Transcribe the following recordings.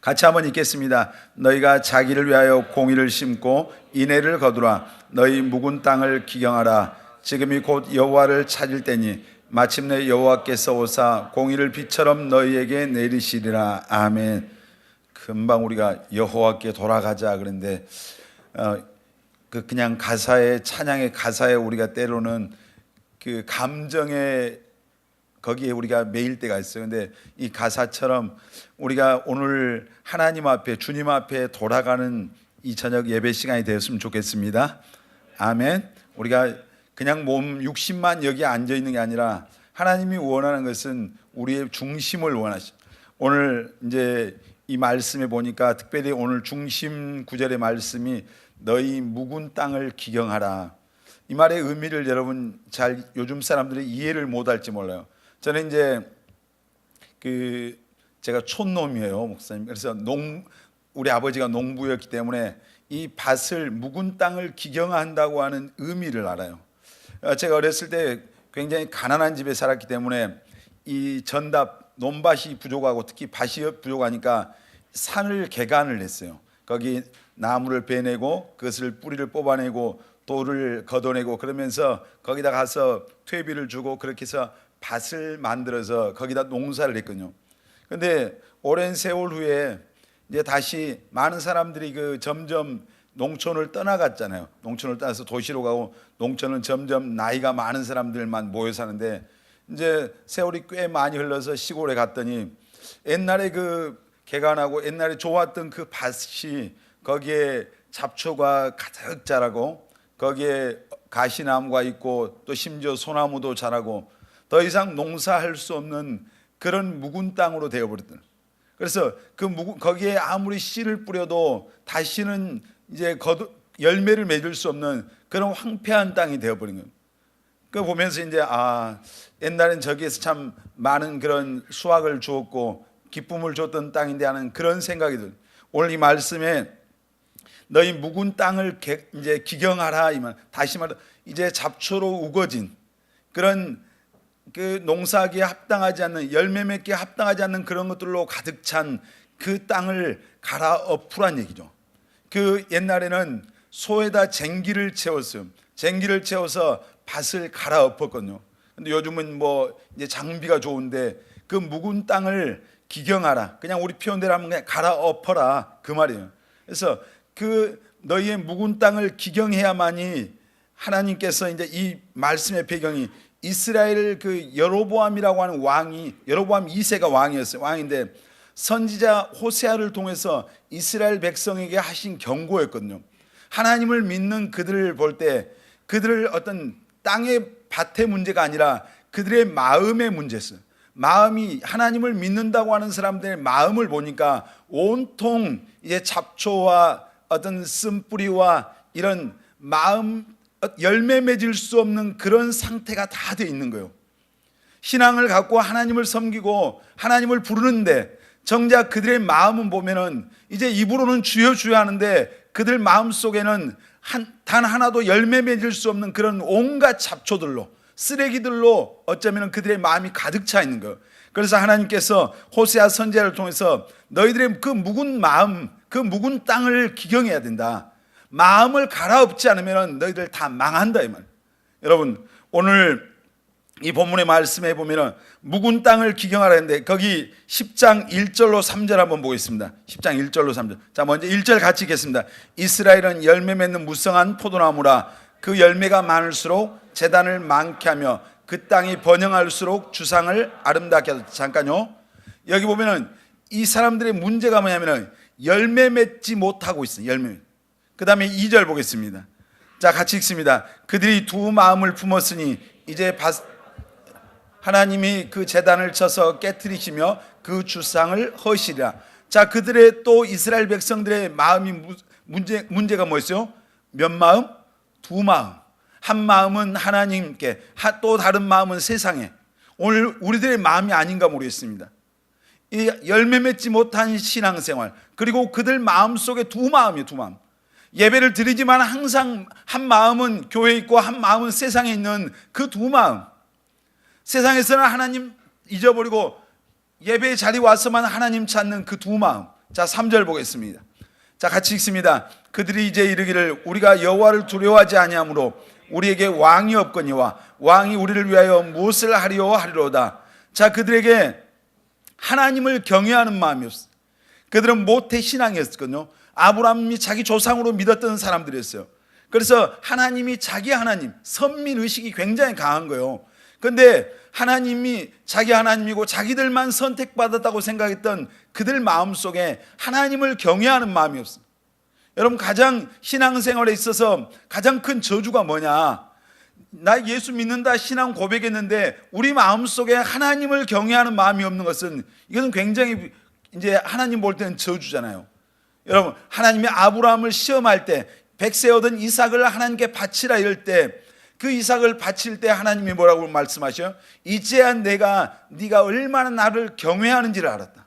같이 한번 읽겠습니다. 너희가 자기를 위하여 공의를 심고 인애를 거두라. 너희 묵은 땅을 기경하라. 지금이 곧 여호와를 찾을 때니 마침내 여호와께서 오사 공의를 비처럼 너희에게 내리시리라. 아멘. 금방 우리가 여호와께 돌아가자 그런데 그냥 가사에, 찬양의 가사에 우리가 때로는 그 감정에 거기에 우리가 매일 때가 있어요. 근데 이 가사처럼 우리가 오늘 하나님 앞에, 주님 앞에 돌아가는 이 저녁 예배 시간이 되었으면 좋겠습니다. 아멘. 우리가 그냥 몸 육신만 여기 앉아 있는 게 아니라 하나님이 원하는 것은 우리의 중심을 원하시죠. 오늘 이제 이 말씀에 보니까 특별히 오늘 중심 구절의 말씀이 너희 묵은 땅을 기경하라. 이 말의 의미를 여러분 잘 요즘 사람들이 이해를 못할지 몰라요. 저는 이제 제가 촌놈이에요, 목사님. 그래서 우리 아버지가 농부였기 때문에 이 밭을, 묵은 땅을 기경한다고 하는 의미를 알아요. 제가 어렸을 때 굉장히 가난한 집에 살았기 때문에 이 전답, 논밭이 부족하고 특히 밭이 부족하니까 산을 개간을 했어요. 거기 나무를 베내고 그것을 뿌리를 뽑아내고 돌을 걷어내고 그러면서 거기다 가서 퇴비를 주고 그렇게 해서 밭을 만들어서 거기다 농사를 했거든요. 근데 오랜 세월 후에 이제 다시 많은 사람들이 점점 농촌을 떠나갔잖아요. 농촌을 떠나서 도시로 가고 농촌은 점점 나이가 많은 사람들만 모여 사는데 이제 세월이 꽤 많이 흘러서 시골에 갔더니 옛날에 개간하고 옛날에 좋았던 그 밭이 거기에 잡초가 가득 자라고 거기에 가시나무가 있고 또 심지어 소나무도 자라고 더 이상 농사할 수 없는 그런 묵은 땅으로 되어버렸던. 그래서 거기에 아무리 씨를 뿌려도 다시는 이제 열매를 맺을 수 없는 그런 황폐한 땅이 되어버린 거예요. 그 보면서 이제 옛날엔 저기에서 참 많은 그런 수확을 주었고 기쁨을 줬던 땅인데 하는 그런 생각이 들어요. 오늘 이 말씀에 너희 묵은 땅을 이제 기경하라 이 말. 다시 말해 이제 잡초로 우거진 그런 농사하기에 합당하지 않는, 열매 맺기에 합당하지 않는 그런 것들로 가득 찬 그 땅을 갈아엎으란 얘기죠. 옛날에는 소에다 쟁기를 채웠어요. 쟁기를 채워서 밭을 갈아엎었거든요. 근데 요즘은 이제 장비가 좋은데 그 묵은 땅을 기경하라. 그냥 우리 표현대로 하면 그냥 갈아엎어라 그 말이에요. 그래서 너희의 묵은 땅을 기경해야만이 하나님께서 이제 이 말씀의 배경이 이스라엘 여로보암이라고 하는 왕이, 여로보암 2세가 왕이었어요. 왕인데 선지자 호세아를 통해서 이스라엘 백성에게 하신 경고였거든요. 하나님을 믿는 그들을 볼 때 그들을 어떤 땅의 밭의 문제가 아니라 그들의 마음의 문제였어요. 마음이, 하나님을 믿는다고 하는 사람들의 마음을 보니까 온통 이제 잡초와 어떤 쓴뿌리와 이런 마음, 열매 맺을 수 없는 그런 상태가 다 돼 있는 거예요. 신앙을 갖고 하나님을 섬기고 하나님을 부르는데 정작 그들의 마음은 보면은 이제 입으로는 주여 주여 하는데 그들 마음 속에는 단 하나도 열매 맺을 수 없는 그런 온갖 잡초들로, 쓰레기들로 어쩌면 그들의 마음이 가득 차 있는 거예요. 그래서 하나님께서 호세아 선지자를 통해서 너희들의 그 묵은 마음, 그 묵은 땅을 기경해야 된다. 마음을 갈아엎지 않으면 너희들 다 망한다 이 말. 여러분 오늘 이 본문의 말씀에 보면은 묵은 땅을 기경하라 했는데 거기 10장 1절로 3절 한번 보겠습니다. 10장 1절로 3절. 자, 먼저 1절 같이 읽겠습니다. 이스라엘은 열매 맺는 무성한 포도나무라. 그 열매가 많을수록 재단을 많게 하며 그 땅이 번영할수록 주상을 아름답게 하다. 잠깐요. 여기 보면은 이 사람들의 문제가 뭐냐면은 열매 맺지 못하고 있어요. 열매. 그 다음에 2절 보겠습니다. 자, 같이 읽습니다. 그들이 두 마음을 품었으니 이제 하나님이 그 제단을 쳐서 깨트리시며 그 주상을 허시리라. 자, 그들의 또 이스라엘 백성들의 마음이 문제가 뭐였어요? 몇 마음? 두 마음. 한 마음은 하나님께, 또 다른 마음은 세상에. 오늘 우리들의 마음이 아닌가 모르겠습니다. 이 열매 맺지 못한 신앙생활, 그리고 그들 마음 속에 두 마음이에요. 두 마음. 예배를 드리지만 항상 한 마음은 교회에 있고 한 마음은 세상에 있는 그 두 마음. 세상에서는 하나님 잊어버리고 예배의 자리 와서만 하나님 찾는 그 두 마음. 자, 3절 보겠습니다. 자, 같이 읽습니다. 그들이 이제 이르기를 우리가 여호와를 두려워하지 아니하므로 우리에게 왕이 없거니와 왕이 우리를 위하여 무엇을 하리오 하리로다. 자, 그들에게 하나님을 경외하는 마음이었어요. 그들은 모태 신앙이었거든요. 아브라함이 자기 조상으로 믿었던 사람들이었어요. 그래서 하나님이 자기 하나님, 선민의식이 굉장히 강한 거예요. 그런데 하나님이 자기 하나님이고 자기들만 선택받았다고 생각했던 그들 마음속에 하나님을 경외하는 마음이 없어요. 여러분, 가장 신앙생활에 있어서 가장 큰 저주가 뭐냐? 나 예수 믿는다 신앙 고백했는데 우리 마음속에 하나님을 경외하는 마음이 없는 것은, 이것은 굉장히 이제 하나님 볼 때는 저주잖아요. 여러분, 하나님이 아브라함을 시험할 때 백세 얻은 이삭을 하나님께 바치라 이럴 때, 그 이삭을 바칠 때 하나님이 뭐라고 말씀하셔요? 이제야 네가 얼마나 나를 경외하는지를 알았다.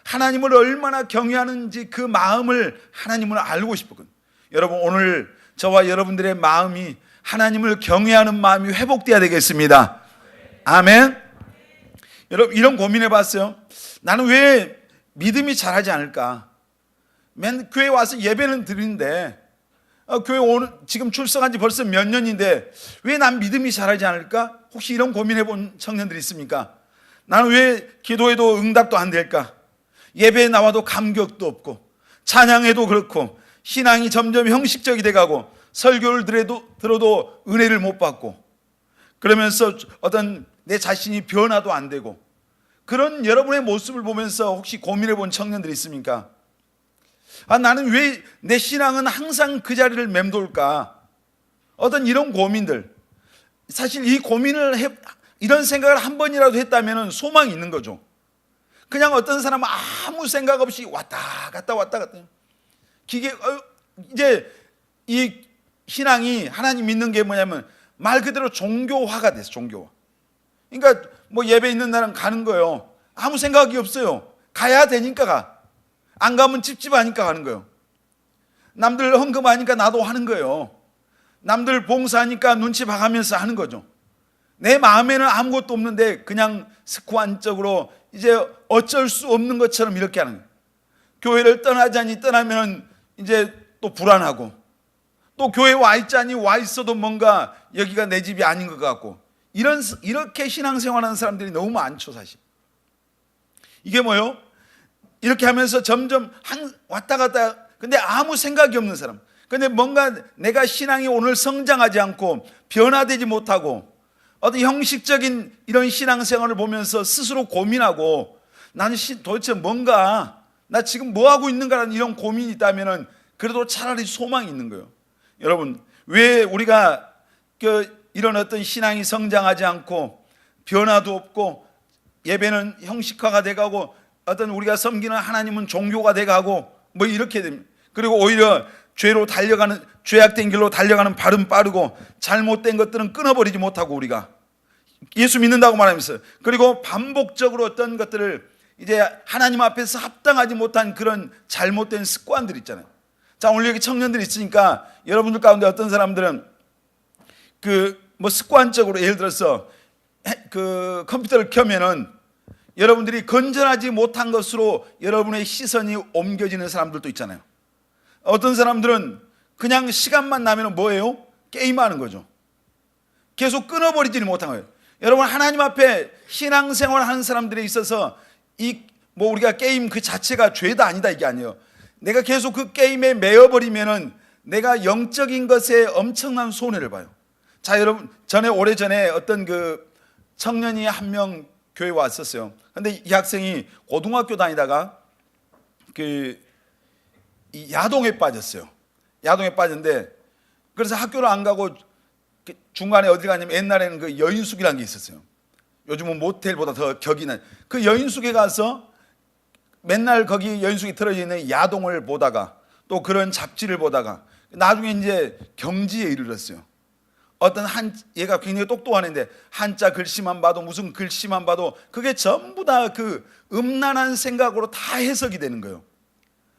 하나님을 얼마나 경외하는지 그 마음을 하나님은 알고 싶었거든요. 여러분, 오늘 저와 여러분들의 마음이 하나님을 경외하는 마음이 회복돼야 되겠습니다. 아멘. 여러분, 이런 고민해 봤어요? 나는 왜 믿음이 잘하지 않을까? 맨 교회 와서 예배는 드리는데 교회 오늘 지금 출석한 지 벌써 몇 년인데 왜 난 믿음이 잘하지 않을까? 혹시 이런 고민해 본 청년들이 있습니까? 나는 왜 기도해도 응답도 안 될까? 예배에 나와도 감격도 없고, 찬양해도 그렇고, 신앙이 점점 형식적이 돼가고, 설교를 들어도 은혜를 못 받고, 그러면서 어떤 내 자신이 변화도 안 되고, 그런 여러분의 모습을 보면서 혹시 고민해 본 청년들이 있습니까? 나는 왜 내 신앙은 항상 그 자리를 맴돌까? 어떤 이런 고민들. 사실 이 고민을 이런 생각을 한 번이라도 했다면 소망이 있는 거죠. 그냥 어떤 사람은 아무 생각 없이 왔다 갔다. 이제 이 신앙이, 하나님 믿는 게 뭐냐면 말 그대로 종교화가 됐어, 종교화. 그러니까 뭐 예배 있는 날은 가는 거예요. 아무 생각이 없어요. 가야 되니까 가. 안 가면 찝찝하니까 가는 거예요. 남들 헌금하니까 나도 하는 거예요. 남들 봉사하니까 눈치 봐가면서 하는 거죠. 내 마음에는 아무것도 없는데 그냥 습관적으로 이제 어쩔 수 없는 것처럼 이렇게 하는 거예요. 교회를 떠나자니 떠나면 이제 또 불안하고, 또 교회 와 있자니 와 있어도 뭔가 여기가 내 집이 아닌 것 같고, 이렇게 신앙생활하는 사람들이 너무 많죠, 사실. 이게 뭐예요? 이렇게 하면서 점점 왔다 갔다, 근데 아무 생각이 없는 사람. 근데 뭔가 내가 신앙이 오늘 성장하지 않고 변화되지 못하고 어떤 형식적인 이런 신앙생활을 보면서 스스로 고민하고, 나는 도대체 뭔가 나 지금 뭐 하고 있는가라는 이런 고민이 있다면 그래도 차라리 소망이 있는 거예요. 여러분, 왜 우리가 이런 어떤 신앙이 성장하지 않고 변화도 없고 예배는 형식화가 돼가고 어떤 우리가 섬기는 하나님은 종교가 돼가고 뭐 이렇게 됩니다. 그리고 오히려 죄악된 길로 달려가는 발은 빠르고 잘못된 것들은 끊어버리지 못하고 우리가 예수 믿는다고 말하면서, 그리고 반복적으로 어떤 것들을 이제 하나님 앞에서 합당하지 못한 그런 잘못된 습관들 있잖아요. 자, 오늘 여기 청년들이 있으니까 여러분들 가운데 어떤 사람들은 뭐 습관적으로 예를 들어서 컴퓨터를 켜면은 여러분들이 건전하지 못한 것으로 여러분의 시선이 옮겨지는 사람들도 있잖아요. 어떤 사람들은 그냥 시간만 나면 뭐예요? 게임하는 거죠. 계속 끊어버리지는 못한 거예요. 여러분, 하나님 앞에 신앙생활 하는 사람들에 있어서 뭐 우리가 게임 그 자체가 죄다 아니다 이게 아니에요. 내가 계속 그 게임에 매여버리면은 내가 영적인 것에 엄청난 손해를 봐요. 자, 여러분, 오래전에 어떤 청년이 한 명 교회에 왔었어요. 근데 이 학생이 고등학교 다니다가 이 야동에 빠졌어요. 야동에 빠졌는데, 그래서 학교를 안 가고 중간에 어디 가냐면 옛날에는 여인숙이라는 게 있었어요. 요즘은 모텔보다 더 격이 난 그 여인숙에 가서 맨날 거기 여인숙이 틀어져 있는 야동을 보다가 또 그런 잡지를 보다가 나중에 이제 경지에 이르렀어요. 어떤 얘가 굉장히 똑똑한 애인데 한자 글씨만 봐도 무슨 글씨만 봐도 그게 전부 다 음란한 생각으로 다 해석이 되는 거예요.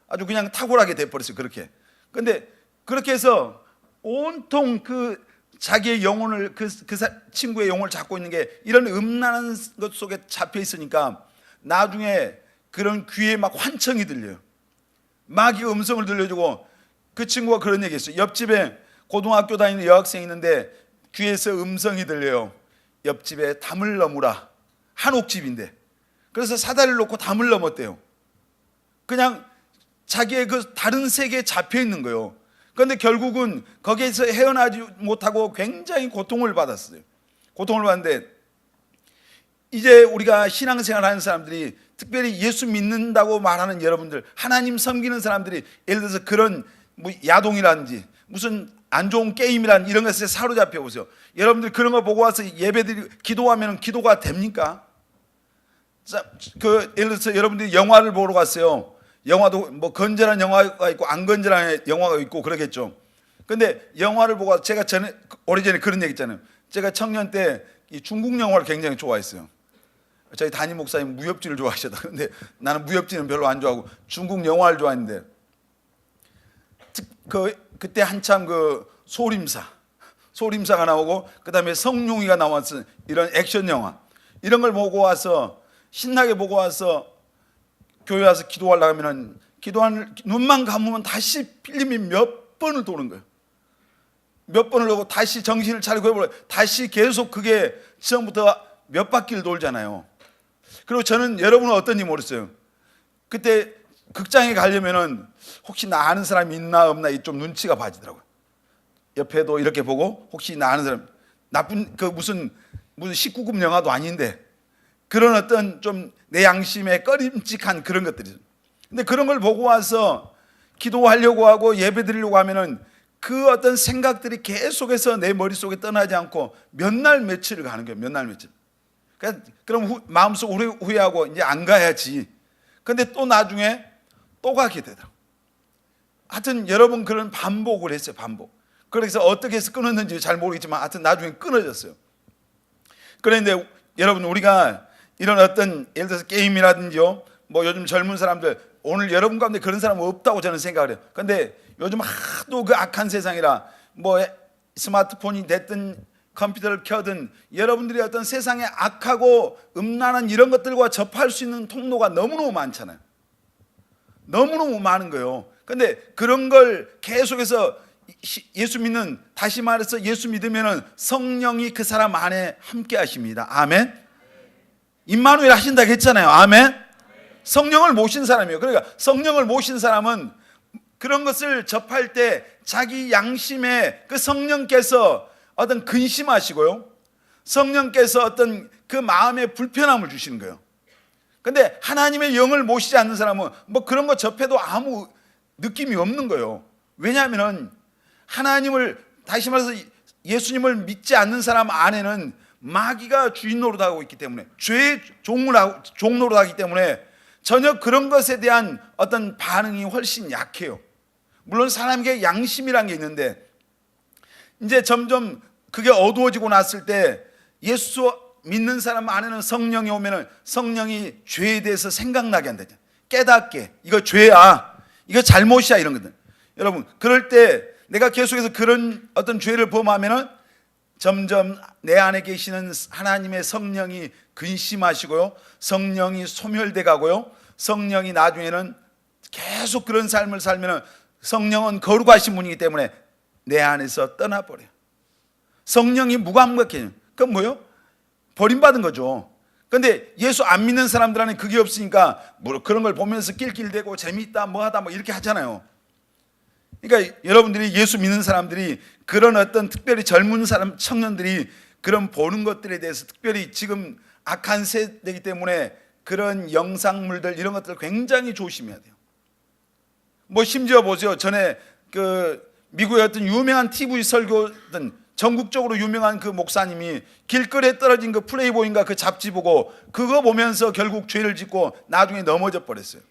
아주 그냥 탁월하게 돼버렸어요. 그렇게. 근데 그렇게 해서 온통 자기의 영혼을 친구의 영혼을 잡고 있는 게 이런 음란한 것 속에 잡혀 있으니까 나중에 그런 귀에 막 환청이 들려요. 마귀가 음성을 들려주고, 그 친구가 그런 얘기했어요. 옆집에 고등학교 다니는 여학생이 있는데 귀에서 음성이 들려요. 옆집에 담을 넘으라. 한옥집인데. 그래서 사다리를 놓고 담을 넘었대요. 그냥 자기의 그 다른 세계에 잡혀 있는 거예요. 그런데 결국은 거기에서 헤어나지 못하고 굉장히 고통을 받았어요. 고통을 받는데, 이제 우리가 신앙생활 하는 사람들이, 특별히 예수 믿는다고 말하는 여러분들, 하나님 섬기는 사람들이 예를 들어서 그런 뭐 야동이라든지 무슨 안 좋은 게임이라든지 이런 것에 사로잡혀 보세요. 여러분들 그런 거 보고 와서 예배드리고 기도하면 기도가 됩니까? 예를 들어서 여러분들이 영화를 보러 갔어요. 영화도 뭐 건전한 영화가 있고 안 건전한 영화가 있고 그러겠죠. 근데 영화를 보고 와서, 제가 오래전에 그런 얘기 있잖아요. 제가 청년 때 이 중국 영화를 굉장히 좋아했어요. 저희 담임 목사님 무협지를 좋아하시다. 근데 나는 무협지는 별로 안 좋아하고 중국 영화를 좋아했는데, 그때 한참 그 소림사가 나오고 그다음에 성룡이가 나왔던 이런 액션 영화, 이런 걸 보고 와서 신나게 보고 와서 교회 와서 기도하려고 하면은 눈만 감으면 다시 필름이 몇 번을 도는 거예요. 몇 번을 오고 다시 정신을 차리고 해보려, 다시 계속 그게 처음부터 몇 바퀴를 돌잖아요. 그리고 저는 여러분은 어떤지 모르겠어요. 그때 극장에 가려면은 혹시 나 아는 사람이 있나 없나 좀 눈치가 봐지더라고요. 옆에도 이렇게 보고, 혹시 나 아는 사람, 나쁜 그 무슨 19금 영화도 아닌데 그런 어떤 좀 내 양심에 꺼림칙한 그런 것들이죠. 근데 그런 걸 보고 와서 기도하려고 하고 예배 드리려고 하면은 그 어떤 생각들이 계속해서 내 머릿속에 떠나지 않고 몇 날 며칠을 가는 거예요. 몇 날 며칠. 그럼 마음속 후회하고 이제 안 가야지. 근데 또 나중에 또 가게 되더라고요. 하여튼 여러분 그런 반복을 했어요. 반복. 그래서 어떻게 해서 끊었는지 잘 모르겠지만 하여튼 나중에 끊어졌어요. 그런데 여러분, 우리가 이런 어떤 예를 들어서 게임이라든지요, 뭐 요즘 젊은 사람들, 오늘 여러분 가운데 그런 사람은 없다고 저는 생각을 해요. 그런데 요즘 하도 그 악한 세상이라, 뭐 스마트폰이 됐든 컴퓨터를 켜든 여러분들이 어떤 세상에 악하고 음란한 이런 것들과 접할 수 있는 통로가 너무너무 많잖아요. 너무너무 많은 거예요. 그런데 그런 걸 계속해서 예수 믿는, 다시 말해서 예수 믿으면 성령이 그 사람 안에 함께 하십니다. 아멘. 임마누엘 하신다고 했잖아요. 아멘. 성령을 모신 사람이에요. 그러니까 성령을 모신 사람은 그런 것을 접할 때 자기 양심에 그 성령께서 어떤 근심하시고요, 성령께서 어떤 그 마음에 불편함을 주시는 거예요. 근데 하나님의 영을 모시지 않는 사람은 뭐 그런 거 접해도 아무 느낌이 없는 거예요. 왜냐하면 하나님을, 다시 말해서 예수님을 믿지 않는 사람 안에는 마귀가 주인 노릇하고 있기 때문에, 죄의 종노릇하기 때문에 전혀 그런 것에 대한 어떤 반응이 훨씬 약해요. 물론 사람에게 양심이란 게 있는데, 이제 점점 그게 어두워지고 났을 때 예수 믿는 사람 안에는 성령이 오면은 성령이 죄에 대해서 생각나게 한다. 깨닫게, 이거 죄야, 이거 잘못이야, 이런 것들. 여러분, 그럴 때 내가 계속해서 그런 어떤 죄를 범하면은 점점 내 안에 계시는 하나님의 성령이 근심하시고요, 성령이 소멸돼 가고요, 성령이 나중에는 계속 그런 삶을 살면은 성령은 거룩하신 분이기 때문에 내 안에서 떠나버려요. 성령이 무감각해요. 그건 뭐예요? 버림받은 거죠. 그런데 예수 안 믿는 사람들한테 그게 없으니까 뭐 그런 걸 보면서 낄낄대고 재미있다 뭐하다 뭐 이렇게 하잖아요. 그러니까 여러분들이 예수 믿는 사람들이, 그런 어떤 특별히 젊은 사람, 청년들이 그런 보는 것들에 대해서, 특별히 지금 악한 세대이기 때문에 그런 영상물들 이런 것들을 굉장히 조심해야 돼요. 뭐 심지어 보세요. 전에 그 미국의 어떤 유명한 TV 설교든 전국적으로 유명한 그 목사님이 길거리에 떨어진 그 플레이보이인가 그 잡지 보고 그거 보면서 결국 죄를 짓고 나중에 넘어져 버렸어요.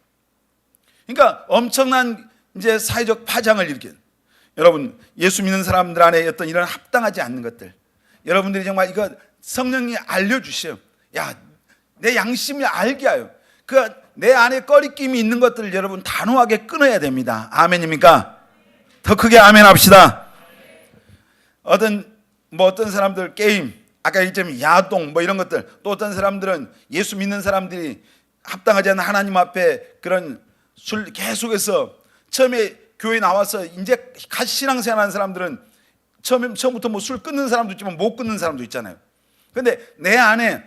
그러니까 엄청난 이제 사회적 파장을 일으킨, 여러분 예수 믿는 사람들 안에 어떤 이런 합당하지 않는 것들, 여러분들이 정말 이거 성령이 알려주셔요. 야, 내 양심이 알게 하여 그 내 안에 꺼리낌이 있는 것들을 여러분 단호하게 끊어야 됩니다. 아멘입니까? 더 크게 아멘 합시다. 어떤 사람들 게임, 아까 얘기했지만 야동 뭐 이런 것들, 또 어떤 사람들은 예수 믿는 사람들이 합당하지 않는 하나님 앞에 그런 술 계속해서 처음에 교회 나와서 이제 같이 신앙생활하는 사람들은 처음부터 뭐 술 끊는 사람도 있지만 못 끊는 사람도 있잖아요. 근데 내 안에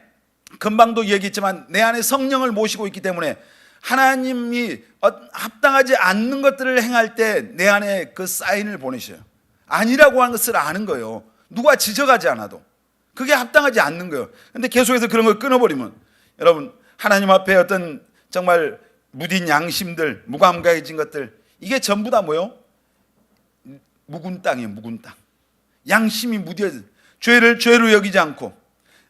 금방도 얘기했지만 내 안에 성령을 모시고 있기 때문에 하나님이 합당하지 않는 것들을 행할 때 내 안에 그 사인을 보내셔요. 아니라고 하는 것을 아는 거예요. 누가 지적하지 않아도 그게 합당하지 않는 거예요. 근데 계속해서 그런 걸 끊어버리면 여러분 하나님 앞에 어떤 정말 무딘 양심들, 무감각해진 것들, 이게 전부 다 뭐요? 묵은 땅이에요. 묵은 땅. 양심이 무뎌져 죄를 죄로 여기지 않고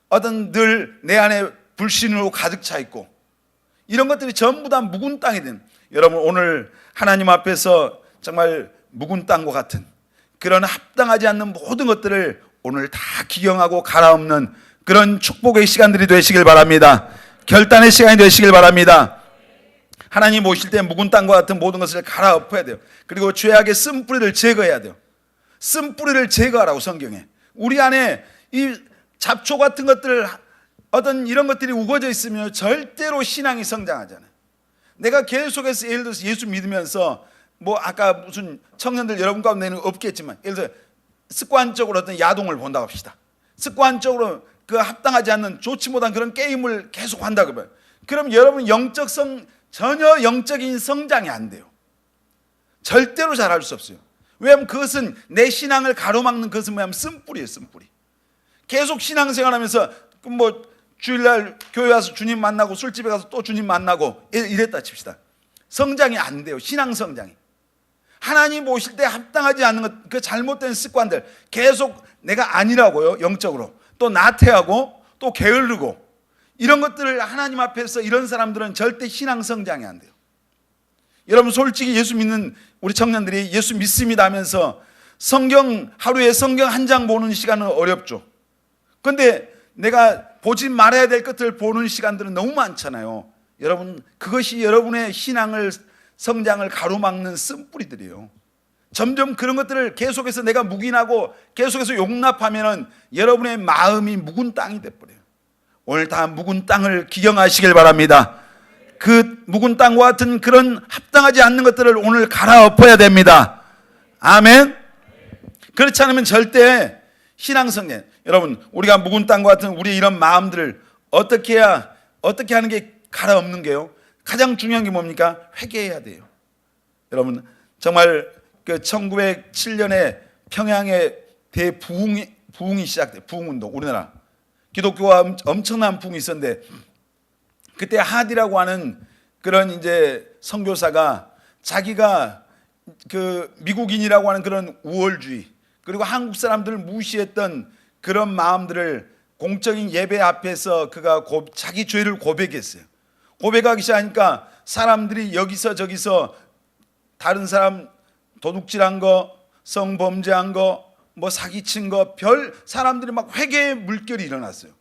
어떤 늘 내 안에 불신으로 가득 차 있고 이런 것들이 전부 다 묵은 땅이 된, 여러분 오늘 하나님 앞에서 정말 묵은 땅과 같은 그런 합당하지 않는 모든 것들을 오늘 다 기경하고 갈아엎는 그런 축복의 시간들이 되시길 바랍니다. 결단의 시간이 되시길 바랍니다. 하나님 오실 때 묵은 땅과 같은 모든 것을 갈아엎어야 돼요. 그리고 죄악의 쓴뿌리를 제거해야 돼요. 쓴뿌리를 제거하라고 성경에. 우리 안에 이 잡초 같은 것들, 어떤 이런 것들이 우거져 있으면 절대로 신앙이 성장하잖아요. 내가 계속해서 예를 들어서 예수 믿으면서 뭐 아까 무슨 청년들 여러분 가운데는 없겠지만 예를 들어 습관적으로 어떤 야동을 본다고 합시다. 습관적으로 그 합당하지 않는 좋지 못한 그런 게임을 계속 한다고 봐요. 그럼 여러분 전혀 영적인 성장이 안 돼요. 절대로 잘할 수 없어요. 왜냐하면 그것은 내 신앙을 가로막는 것은 뭐냐면 쓴뿌리예요. 쓴뿌리. 계속 신앙생활하면서 뭐 주일날 교회 와서 주님 만나고 술집에 가서 또 주님 만나고 이랬다 칩시다. 성장이 안 돼요. 신앙 성장이. 하나님 오실 때 합당하지 않는 것, 그 잘못된 습관들 계속 내가 아니라고요. 영적으로 또 나태하고 또 게으르고 이런 것들을 하나님 앞에서 이런 사람들은 절대 신앙 성장이 안 돼요. 여러분 솔직히 예수 믿는 우리 청년들이 예수 믿습니다 하면서 하루에 성경 한 장 보는 시간은 어렵죠. 그런데 내가 보지 말아야 될 것들을 보는 시간들은 너무 많잖아요. 여러분 그것이 여러분의 신앙을 성장을 가로막는 쓴뿌리들이에요. 점점 그런 것들을 계속해서 내가 묵인하고 계속해서 용납하면은 여러분의 마음이 묵은 땅이 돼버려요. 오늘 다 묵은 땅을 기경하시길 바랍니다. 그 묵은 땅과 같은 그런 합당하지 않는 것들을 오늘 갈아엎어야 됩니다. 아멘. 그렇지 않으면 절대 신앙성장. 여러분 우리가 묵은 땅과 같은 우리 이런 마음들을 어떻게 하는 게 갈아엎는 게요? 가장 중요한 게 뭡니까? 회개해야 돼요. 여러분 정말 그 1907년에 평양에 대부흥이 시작돼요. 부흥운동. 우리나라 기독교가 엄청난 부흥이 있었는데 그때 하디라고 하는 그런 이제 선교사가 자기가 그 미국인이라고 하는 그런 우월주의 그리고 한국 사람들을 무시했던 그런 마음들을 공적인 예배 앞에서 그가 자기 죄를 고백했어요. 고백하기 시작하니까 사람들이 여기서 저기서 다른 사람 도둑질한 거, 성범죄한 거, 뭐 사기친 거, 별 사람들이 막 회개의 물결이 일어났어요.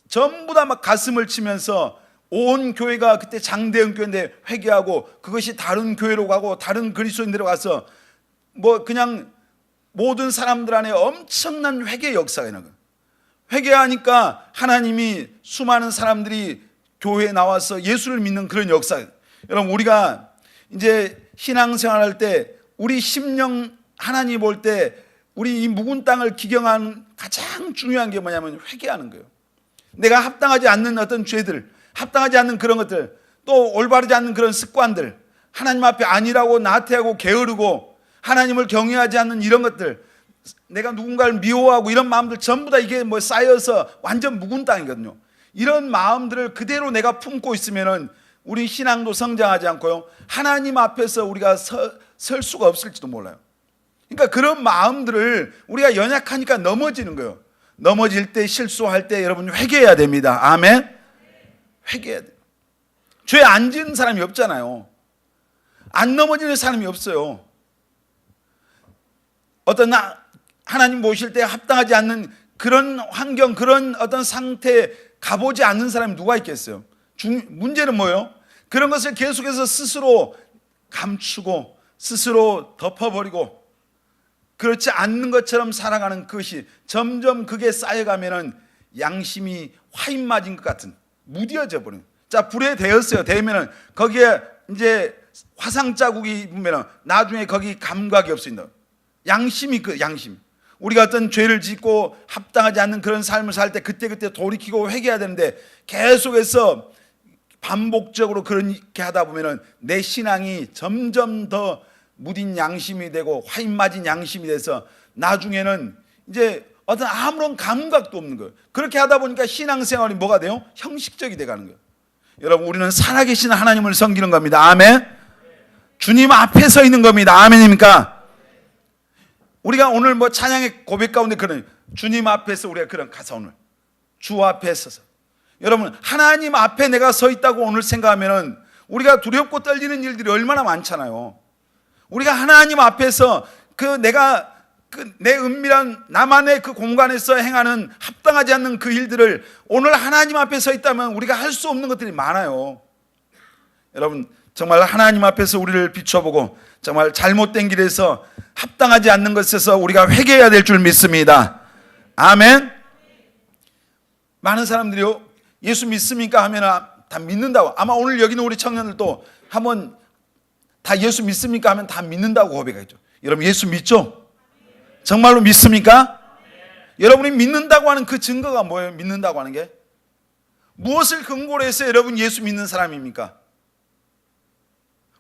전부 다 막 가슴을 치면서 온 교회가 그때 장대형 교회인데 회개하고 그것이 다른 교회로 가고 다른 그리스도인들로 가서 뭐 그냥 모든 사람들 안에 엄청난 회개 역사가 있는 거예요. 회개하니까 하나님이 수많은 사람들이 교회에 나와서 예수를 믿는 그런 역사. 여러분 우리가 이제 신앙생활할 때 우리 심령 하나님 볼 때 우리 이 묵은 땅을 기경하는 가장 중요한 게 뭐냐면 회개하는 거예요. 내가 합당하지 않는 어떤 죄들, 합당하지 않는 그런 것들, 또 올바르지 않는 그런 습관들, 하나님 앞에 아니라고 나태하고 게으르고 하나님을 경외하지 않는 이런 것들, 내가 누군가를 미워하고 이런 마음들 전부 다 이게 뭐 쌓여서 완전 묵은 땅이거든요. 이런 마음들을 그대로 내가 품고 있으면은 우리 신앙도 성장하지 않고요. 하나님 앞에서 우리가 설 수가 없을지도 몰라요. 그러니까 그런 마음들을 우리가 연약하니까 넘어지는 거예요. 넘어질 때 실수할 때 여러분 회개해야 됩니다. 아멘. 회개해야 돼요. 죄 안 지은 사람이 없잖아요. 안 넘어지는 사람이 없어요. 어떤 하나님 모실 때 합당하지 않는 그런 환경, 그런 어떤 상태에 가보지 않는 사람이 누가 있겠어요? 문제는 뭐예요? 그런 것을 계속해서 스스로 감추고 스스로 덮어버리고 그렇지 않는 것처럼 살아가는 것이 점점 그게 쌓여가면은 양심이 화인 맞은 것 같은 무뎌져 버려요. 자, 불에 대었어요. 대면은 거기에 이제 화상 자국이 보면은 나중에 거기 감각이 없어진다. 양심이 그 양심. 우리가 어떤 죄를 짓고 합당하지 않는 그런 삶을 살 때 그때그때 돌이키고 회개해야 되는데 계속해서 반복적으로 그렇게 하다 보면은 내 신앙이 점점 더 무딘 양심이 되고 화인 맞은 양심이 돼서 나중에는 이제 어떤 아무런 감각도 없는 거예요. 그렇게 하다 보니까 신앙생활이 뭐가 돼요? 형식적이 돼가는 거예요. 여러분, 우리는 살아계신 하나님을 섬기는 겁니다. 아멘. 주님 앞에 서 있는 겁니다. 아멘입니까? 우리가 오늘 뭐 찬양의 고백 가운데 그런 주님 앞에서 우리가 그런 가사 오늘 주 앞에 서서 여러분 하나님 앞에 내가 서 있다고 오늘 생각하면은 우리가 두렵고 떨리는 일들이 얼마나 많잖아요. 우리가 하나님 앞에서 내가 내 은밀한 나만의 그 공간에서 행하는 합당하지 않는 그 일들을 오늘 하나님 앞에 서 있다면 우리가 할 수 없는 것들이 많아요. 여러분 정말 하나님 앞에서 우리를 비춰보고 정말 잘못된 길에서 합당하지 않는 것에서 우리가 회개해야 될 줄 믿습니다. 아멘. 많은 사람들이요 예수 믿습니까 하면 다 믿는다고. 아마 오늘 여기 있는 우리 청년들도 한번 다 예수 믿습니까 하면 다 믿는다고 고백하죠. 여러분 예수 믿죠? 정말로 믿습니까? 여러분이 믿는다고 하는 그 증거가 뭐예요? 믿는다고 하는 게 무엇을 근거로 해서 여러분 예수 믿는 사람입니까?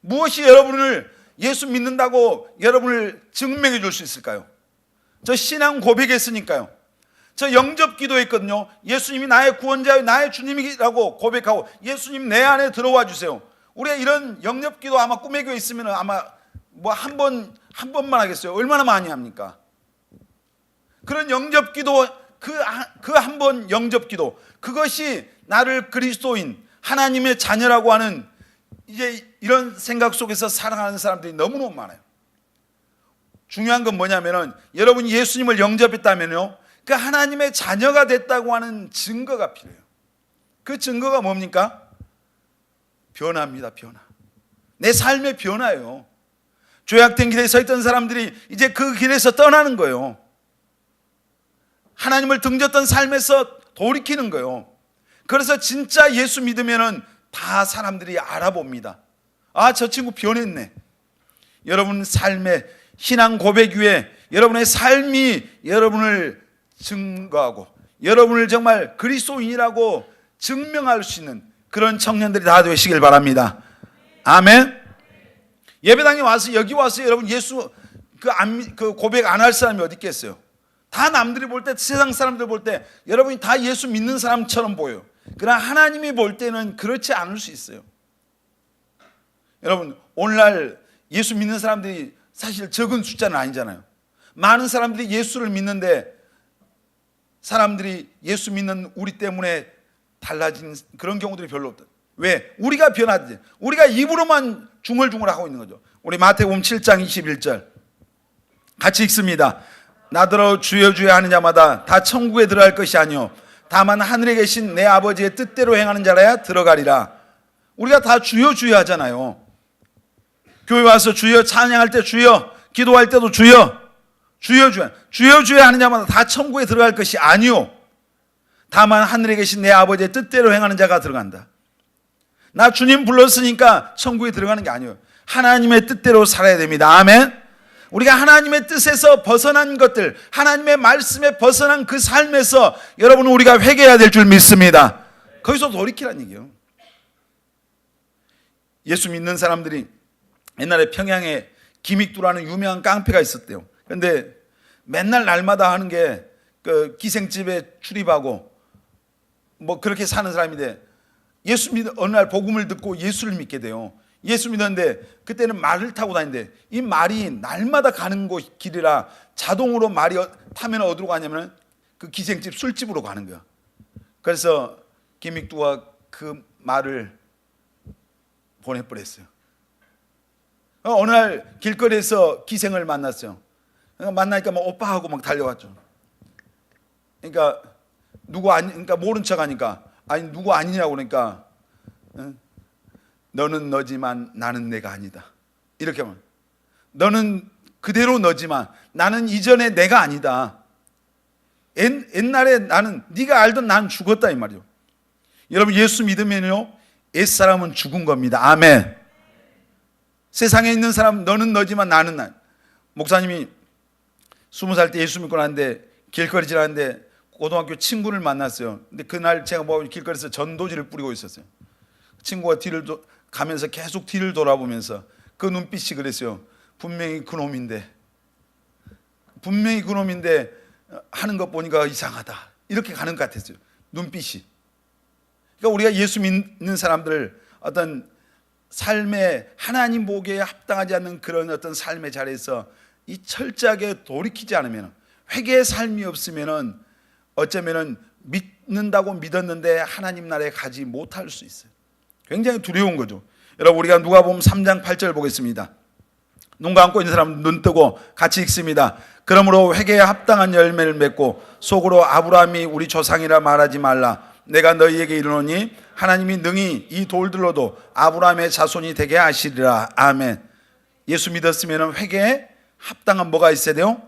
무엇이 여러분을 예수 믿는다고 여러분을 증명해 줄 수 있을까요? 저 신앙 고백했으니까요. 저 영접 기도했거든요. 예수님이 나의 구원자요 나의 주님이라고 고백하고 예수님 내 안에 들어와 주세요. 우리가 이런 영접 기도 아마 꿈의 교회 있으면 아마 뭐 한 번만 하겠어요. 얼마나 많이 합니까? 그런 영접 기도 그 한 번 영접 기도 그것이 나를 그리스도인 하나님의 자녀라고 하는 이제 이런 생각 속에서 살아가는 사람들이 너무너무 많아요. 중요한 건 뭐냐면은 여러분이 예수님을 영접했다면요 그 하나님의 자녀가 됐다고 하는 증거가 필요해요. 그 증거가 뭡니까? 변화입니다. 변화. 내 삶의 변화예요. 죄악된 길에 서 있던 사람들이 이제 그 길에서 떠나는 거예요. 하나님을 등졌던 삶에서 돌이키는 거예요. 그래서 진짜 예수 믿으면은 다 사람들이 알아봅니다. 아, 저 친구 변했네. 여러분 삶의 신앙 고백 위에 여러분의 삶이 여러분을 증거하고 여러분을 정말 그리스도인이라고 증명할 수 있는 그런 청년들이 다 되시길 바랍니다. 아멘. 예배당에 와서 여기 와서 여러분 예수 그 고백 안 할 사람이 어디 있겠어요? 다 남들이 볼 때 세상 사람들 볼 때 여러분이 다 예수 믿는 사람처럼 보여요. 그러나 하나님이 볼 때는 그렇지 않을 수 있어요. 여러분 오늘날 예수 믿는 사람들이 사실 적은 숫자는 아니잖아요. 많은 사람들이 예수를 믿는데 사람들이 예수 믿는 우리 때문에 달라진 그런 경우들이 별로 없다. 왜? 우리가 변하지. 우리가 입으로만 중얼중얼하고 있는 거죠. 우리 마태복음 7장 21절 같이 읽습니다. 나더러 주여 주여 하는 자마다 다 천국에 들어갈 것이 아니요 다만 하늘에 계신 내 아버지의 뜻대로 행하는 자라야 들어가리라. 우리가 다 주여 주여 하잖아요. 교회 와서 주여 찬양할 때 주여, 기도할 때도 주여, 주여 주여, 주여 주여 하는 자마다 다 천국에 들어갈 것이 아니요 다만 하늘에 계신 내 아버지의 뜻대로 행하는 자가 들어간다. 나 주님 불렀으니까 천국에 들어가는 게 아니에요. 하나님의 뜻대로 살아야 됩니다. 아멘. 우리가 하나님의 뜻에서 벗어난 것들, 하나님의 말씀에 벗어난 그 삶에서 여러분 우리가 회개해야 될 줄 믿습니다. 거기서 돌이키라는 얘기예요. 예수 믿는 사람들이 옛날에 평양에 김익두라는 유명한 깡패가 있었대요. 그런데 맨날 날마다 하는 게 그 기생집에 출입하고 뭐 그렇게 사는 사람인데 어느 날 복음을 듣고 예수를 믿게 돼요. 예수 믿었는데 그때는 말을 타고 다니는데 이 말이 날마다 가는 곳 길이라 자동으로 말이 타면 어디로 가냐면 그 기생집 술집으로 가는 거야. 그래서 김익두가 그 말을 보내버렸어요. 어느 날 길거리에서 기생을 만났어요. 만나니까 막 오빠하고 막 달려왔죠. 그러니까 그러니까 모른 척하니까 아니 누구 아니냐고 그러니까 너는 너지만 나는 내가 아니다. 이렇게 하면 너는 그대로 너지만 나는 이전에 내가 아니다. 옛날에 나는 네가 알던 나는 죽었다 이 말이죠. 여러분 예수 믿으면요 옛사람은 죽은 겁니다. 아멘. 세상에 있는 사람 너는 너지만 나는 나. 목사님이 20살 때 예수 믿고 나는데 길거리 지나는데 고등학교 친구를 만났어요. 근데 그날 제가 뭐 길거리에서 전도지를 뿌리고 있었어요. 친구가 뒤를 가면서 계속 뒤를 돌아보면서 그 눈빛이 그랬어요. 분명히 그놈인데 하는 것 보니까 이상하다. 이렇게 가는 것 같았어요. 눈빛이. 그러니까 우리가 예수 믿는 사람들 어떤 삶의 하나님 보기에 합당하지 않는 그런 어떤 삶의 자리에서 이 철저하게 돌이키지 않으면, 회개의 삶이 없으면 어쩌면은 믿는다고 믿었는데 하나님 나라에 가지 못할 수 있어요. 굉장히 두려운 거죠. 여러분, 우리가 누가복음 3장 8절 보겠습니다. 눈 감고 있는 사람 눈 뜨고 같이 읽습니다. 그러므로 회개에 합당한 열매를 맺고 속으로 아브라함이 우리 조상이라 말하지 말라. 내가 너희에게 이르노니 하나님이 능히 이 돌들로도 아브라함의 자손이 되게 하시리라. 아멘. 예수 믿었으면 회개에 합당한 뭐가 있어야 돼요?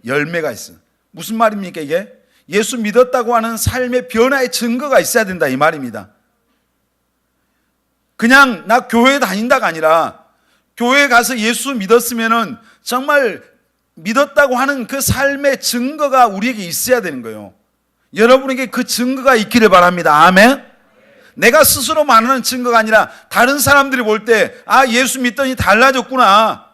열매가 있어요. 무슨 말입니까 이게? 예수 믿었다고 하는 삶의 변화의 증거가 있어야 된다 이 말입니다. 그냥 나 교회 다닌다가 아니라 교회에 가서 예수 믿었으면은 정말 믿었다고 하는 그 삶의 증거가 우리에게 있어야 되는 거예요. 여러분에게 그 증거가 있기를 바랍니다. 아멘. 내가 스스로 말하는 증거가 아니라 다른 사람들이 볼 때 예수 믿더니 달라졌구나,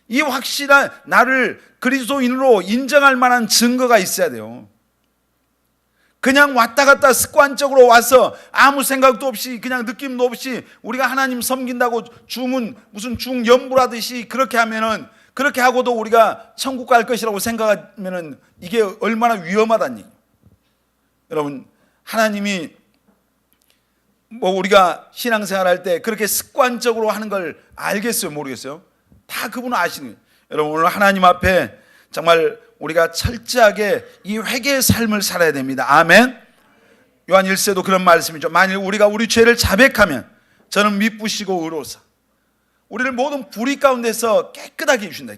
이 확실한 나를 그리스도인으로 인정할 만한 증거가 있어야 돼요. 그냥 왔다 갔다 습관적으로 와서 아무 생각도 없이 그냥 느낌도 없이 우리가 하나님 섬긴다고 주문 무슨 중연부라듯이 그렇게 하면은, 그렇게 하고도 우리가 천국 갈 것이라고 생각하면은 이게 얼마나 위험하다는 얘기예요. 여러분, 하나님이 뭐 우리가 신앙생활 할 때 그렇게 습관적으로 하는 걸 알겠어요, 모르겠어요? 다 그분은 아시는 거예요. 여러분, 오늘 하나님 앞에 정말 우리가 철저하게 이 회개의 삶을 살아야 됩니다. 아멘. 요한 1세도 그런 말씀이죠. 만일 우리가 우리 죄를 자백하면 저는 미쁘시고 의로우사 우리를 모든 불의 가운데서 깨끗하게 해주신다.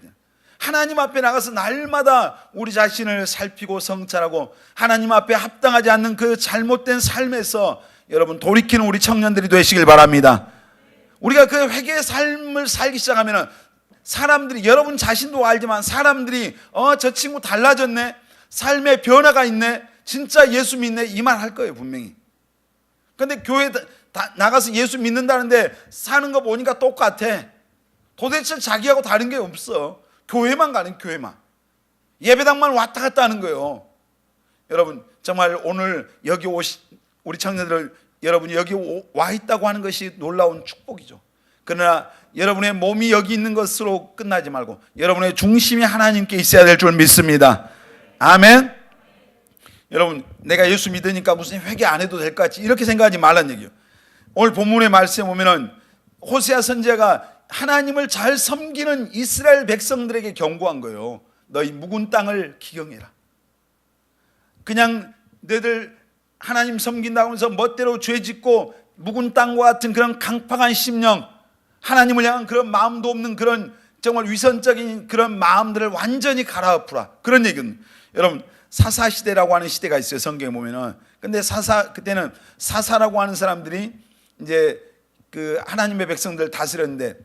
하나님 앞에 나가서 날마다 우리 자신을 살피고 성찰하고 하나님 앞에 합당하지 않는 그 잘못된 삶에서 여러분 돌이키는 우리 청년들이 되시길 바랍니다. 우리가 그 회개의 삶을 살기 시작하면 사람들이, 여러분 자신도 알지만 사람들이 저 친구 달라졌네, 삶의 변화가 있네, 진짜 예수 믿네, 이 말 할 거예요 분명히. 그런데 교회 나가서 예수 믿는다는데 사는 거 보니까 똑같아. 도대체 자기하고 다른 게 없어. 교회만 가는, 교회만 예배당만 왔다 갔다 하는 거예요. 여러분, 정말 오늘 여기 우리 청년들 여러분이 여기 와 있다고 하는 것이 놀라운 축복이죠. 그러나 여러분의 몸이 여기 있는 것으로 끝나지 말고 여러분의 중심이 하나님께 있어야 될 줄 믿습니다. 아멘. 여러분, 내가 예수 믿으니까 무슨 회개 안 해도 될 것 같지 이렇게 생각하지 말란 얘기예요. 오늘 본문의 말씀에 보면은 호세아 선지자가 하나님을 잘 섬기는 이스라엘 백성들에게 경고한 거예요. 너희 묵은 땅을 기경해라. 그냥 너희들 하나님 섬긴다고 하면서 멋대로 죄 짓고 묵은 땅과 같은 그런 강팍한 심령, 하나님을 향한 그런 마음도 없는 그런 정말 위선적인 그런 마음들을 완전히 갈아엎으라, 그런 얘기는. 여러분, 사사시대라고 하는 시대가 있어요 성경에 보면은. 근데 그때는 사사라고 하는 사람들이 이제 그 하나님의 백성들을 다스렸는데,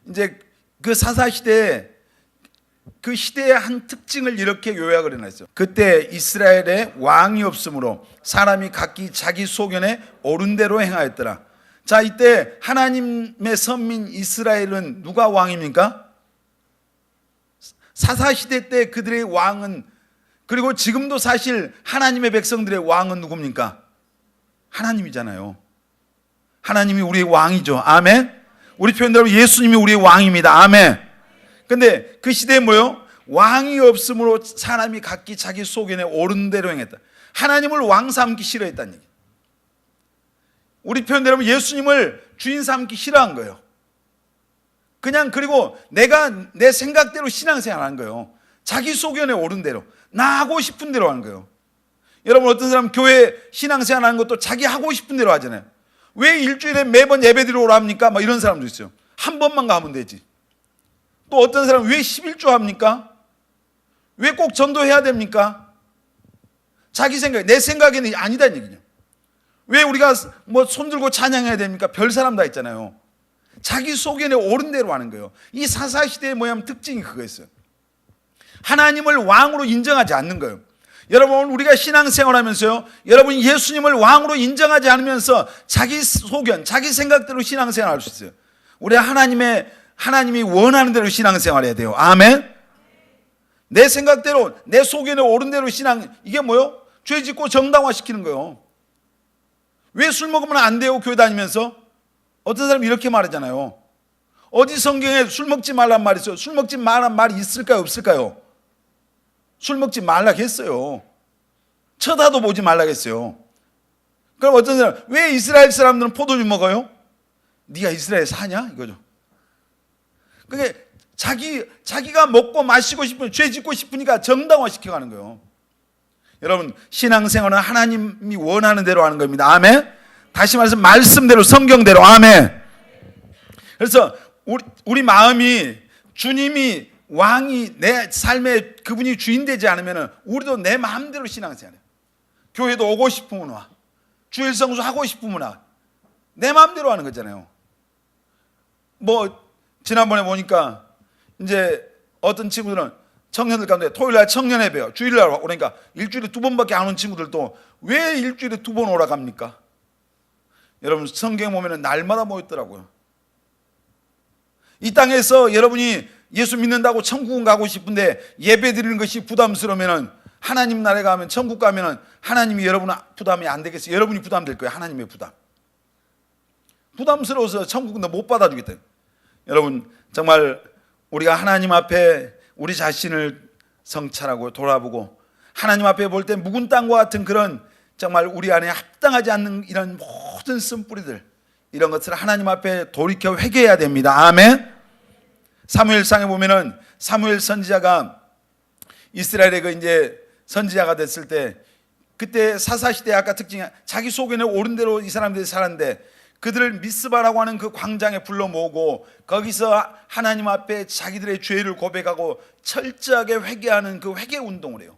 이제 그 사사시대에 그 시대의 한 특징을 이렇게 요약을 해놨어요. 그때 이스라엘에 왕이 없으므로 사람이 각기 자기 소견에 옳은 대로 행하였더라. 자, 이때 하나님의 선민 이스라엘은 누가 왕입니까? 사사시대 때 그들의 왕은, 그리고 지금도 사실 하나님의 백성들의 왕은 누굽니까? 하나님이잖아요. 하나님이 우리의 왕이죠. 아멘. 우리 표현대로 예수님이 우리의 왕입니다. 아멘. 근데 그 시대에 뭐요? 왕이 없으므로 사람이 각기 자기 소견에 옳은 대로 행했다. 하나님을 왕 삼기 싫어했다는 얘기. 우리 표현대로 예수님을 주인 삼기 싫어한 거예요. 그냥, 그리고 내가 내 생각대로 신앙생활 하는 거예요. 자기 소견에 옳은 대로, 나 하고 싶은 대로 하는 거예요. 여러분, 어떤 사람 교회 신앙생활 하는 것도 자기 하고 싶은 대로 하잖아요. 왜 일주일에 매번 예배드리러 오라 합니까? 막 이런 사람도 있어요. 한 번만 가면 되지. 또 어떤 사람은 왜 11조 합니까? 왜 꼭 전도해야 됩니까? 자기 생각, 내 생각에는 아니다는 얘기죠. 왜 우리가 뭐 손들고 찬양해야 됩니까? 별 사람 다 있잖아요. 자기 소견에 옳은 대로 하는 거예요. 이 사사시대의 모양 특징이 그거였어요. 하나님을 왕으로 인정하지 않는 거예요. 여러분, 우리가 신앙생활하면서요, 여러분이 예수님을 왕으로 인정하지 않으면서 자기 소견, 자기 생각대로 신앙생활할 수 있어요. 우리 하나님이 원하는 대로 신앙생활해야 돼요. 아멘. 내 생각대로, 내 소견에 옳은 대로 신앙, 이게 뭐요? 죄 짓고 정당화시키는 거예요. 왜 술 먹으면 안 돼요? 교회 다니면서 어떤 사람이 이렇게 말하잖아요. 어디 성경에 술 먹지 말란 말이 있어요? 술 먹지 말란 말이 있을까요? 없을까요? 술 먹지 말라 했어요. 쳐다도 보지 말라 했어요. 그럼 어떤 사람, 왜 이스라엘 사람들은 포도주 먹어요? 네가 이스라엘 사냐? 이거죠. 그게 자기가 먹고 마시고 싶은, 죄 짓고 싶으니까 정당화시켜가는 거예요. 여러분, 신앙생활은 하나님이 원하는 대로 하는 겁니다. 아멘. 다시 말해서 말씀대로, 성경대로. 아멘. 그래서 우리 마음이 주님이 왕이 내 삶의 그분이 주인 되지 않으면 우리도 내 마음대로 신앙생활해요. 교회도 오고 싶으면 와, 주일 성수 하고 싶으면 와, 내 마음대로 하는 거잖아요. 뭐 지난번에 보니까 이제 어떤 친구들은 청년들 가운데 토요일날 청년예배요, 주일날 오니까 일주일에 2번밖에 안 오는 친구들도 왜 일주일에 2번 오라 갑니까? 여러분, 성경에 보면 날마다 모였더라고요. 이 땅에서 여러분이 예수 믿는다고 천국은 가고 싶은데 예배 드리는 것이 부담스러우면 하나님 나라에 가면, 천국 가면 하나님이 여러분 부담이 안 되겠어요? 여러분이 부담될 거예요. 하나님의 부담. 부담스러워서 천국은 못 받아주겠다. 여러분, 정말 우리가 하나님 앞에 우리 자신을 성찰하고 돌아보고 하나님 앞에 볼 때 묵은 땅과 같은 그런 정말 우리 안에 합당하지 않는 이런 모든 쓴뿌리들, 이런 것들을 하나님 앞에 돌이켜 회개해야 됩니다. 아멘. 사무엘상에 보면은 사무엘 선지자가 이스라엘의 그 이제 선지자가 됐을 때, 그때 사사시대 아까 특징이 자기 소견에 옳은 대로 이 사람들이 살았는데, 그들을 미스바라고 하는 그 광장에 불러 모으고 거기서 하나님 앞에 자기들의 죄를 고백하고 철저하게 회개하는 그 회개 운동을 해요.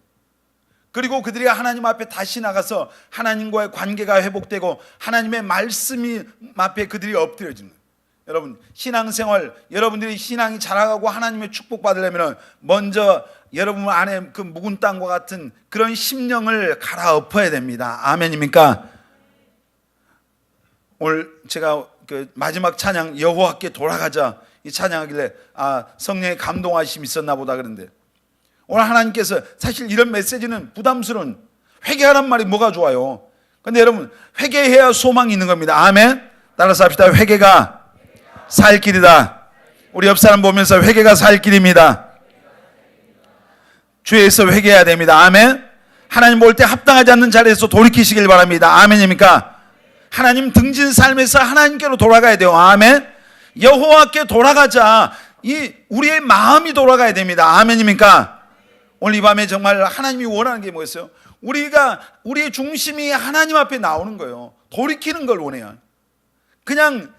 그리고 그들이 하나님 앞에 다시 나가서 하나님과의 관계가 회복되고 하나님의 말씀이 앞에 그들이 엎드려지는 거예요. 여러분, 신앙생활, 여러분들이 신앙이 자라가고 하나님의 축복 받으려면 먼저 여러분 안에 그 묵은 땅과 같은 그런 심령을 갈아엎어야 됩니다. 아멘입니까? 오늘 제가 그 마지막 찬양 여호와께 돌아가자 이 찬양하길래 성령의 감동하심이 있었나 보다 그런데, 오늘 하나님께서 사실 이런 메시지는 부담스러운, 회개하란 말이 뭐가 좋아요. 근데 여러분, 회개해야 소망이 있는 겁니다. 아멘. 따라서 합시다. 회개가 살 길이다. 우리 옆 사람 보면서 회개가 살 길입니다. 죄에서 회개해야 됩니다. 아멘. 하나님 볼 때 합당하지 않는 자리에서 돌이키시길 바랍니다. 아멘입니까? 하나님 등진 삶에서 하나님께로 돌아가야 돼요. 아멘. 여호와께 돌아가자. 우리의 마음이 돌아가야 됩니다. 아멘입니까? 오늘 이 밤에 정말 하나님이 원하는 게 뭐였어요? 우리의 중심이 하나님 앞에 나오는 거예요. 돌이키는 걸 원해요. 그냥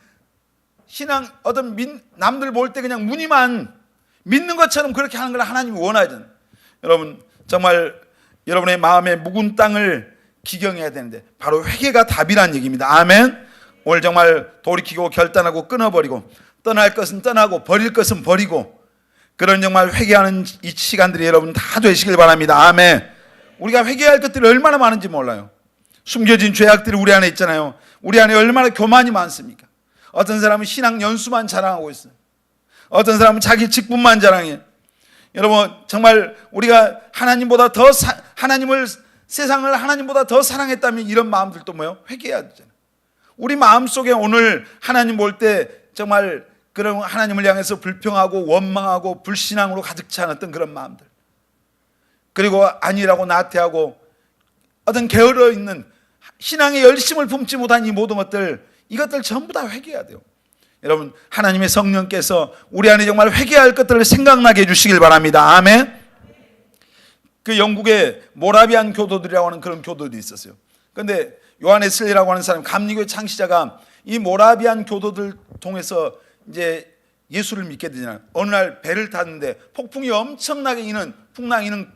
신앙 남들 볼 때 그냥 무늬만 믿는 것처럼 그렇게 하는 걸 하나님이 원하잖아요. 여러분, 정말 여러분의 마음의 묵은 땅을 기경해야 되는데 바로 회개가 답이란 얘기입니다. 아멘. 오늘 정말 돌이키고 결단하고 끊어버리고, 떠날 것은 떠나고 버릴 것은 버리고, 그런 정말 회개하는 이 시간들이 여러분 다 되시길 바랍니다. 아멘. 우리가 회개할 것들이 얼마나 많은지 몰라요. 숨겨진 죄악들이 우리 안에 있잖아요. 우리 안에 얼마나 교만이 많습니까? 어떤 사람은 신앙 연수만 자랑하고 있어요. 어떤 사람은 자기 직분만 자랑해요. 여러분, 정말 우리가 하나님보다 더 세상을 하나님보다 더 사랑했다면 이런 마음들도 뭐예요? 회개해야 되잖아요. 우리 마음속에 오늘 하나님 볼 때 정말 그런 하나님을 향해서 불평하고 원망하고 불신앙으로 가득 찬 어떤 그런 마음들, 그리고 아니라고 나태하고 어떤 게을러 있는 신앙의 열심을 품지 못한 이 모든 것들, 이것들 전부 다 회개해야 돼요. 여러분, 하나님의 성령께서 우리 안에 정말 회개할 것들을 생각나게 해주시길 바랍니다. 아멘. 그 영국의 모라비안 교도들이라고 하는 그런 교도들이 있었어요. 그런데 요한 웨슬리라고 하는 사람, 감리교의 창시자가 이 모라비안 교도들 통해서 이제 예수를 믿게 되잖아요. 어느 날 배를 탔는데 폭풍이 엄청나게 풍랑이는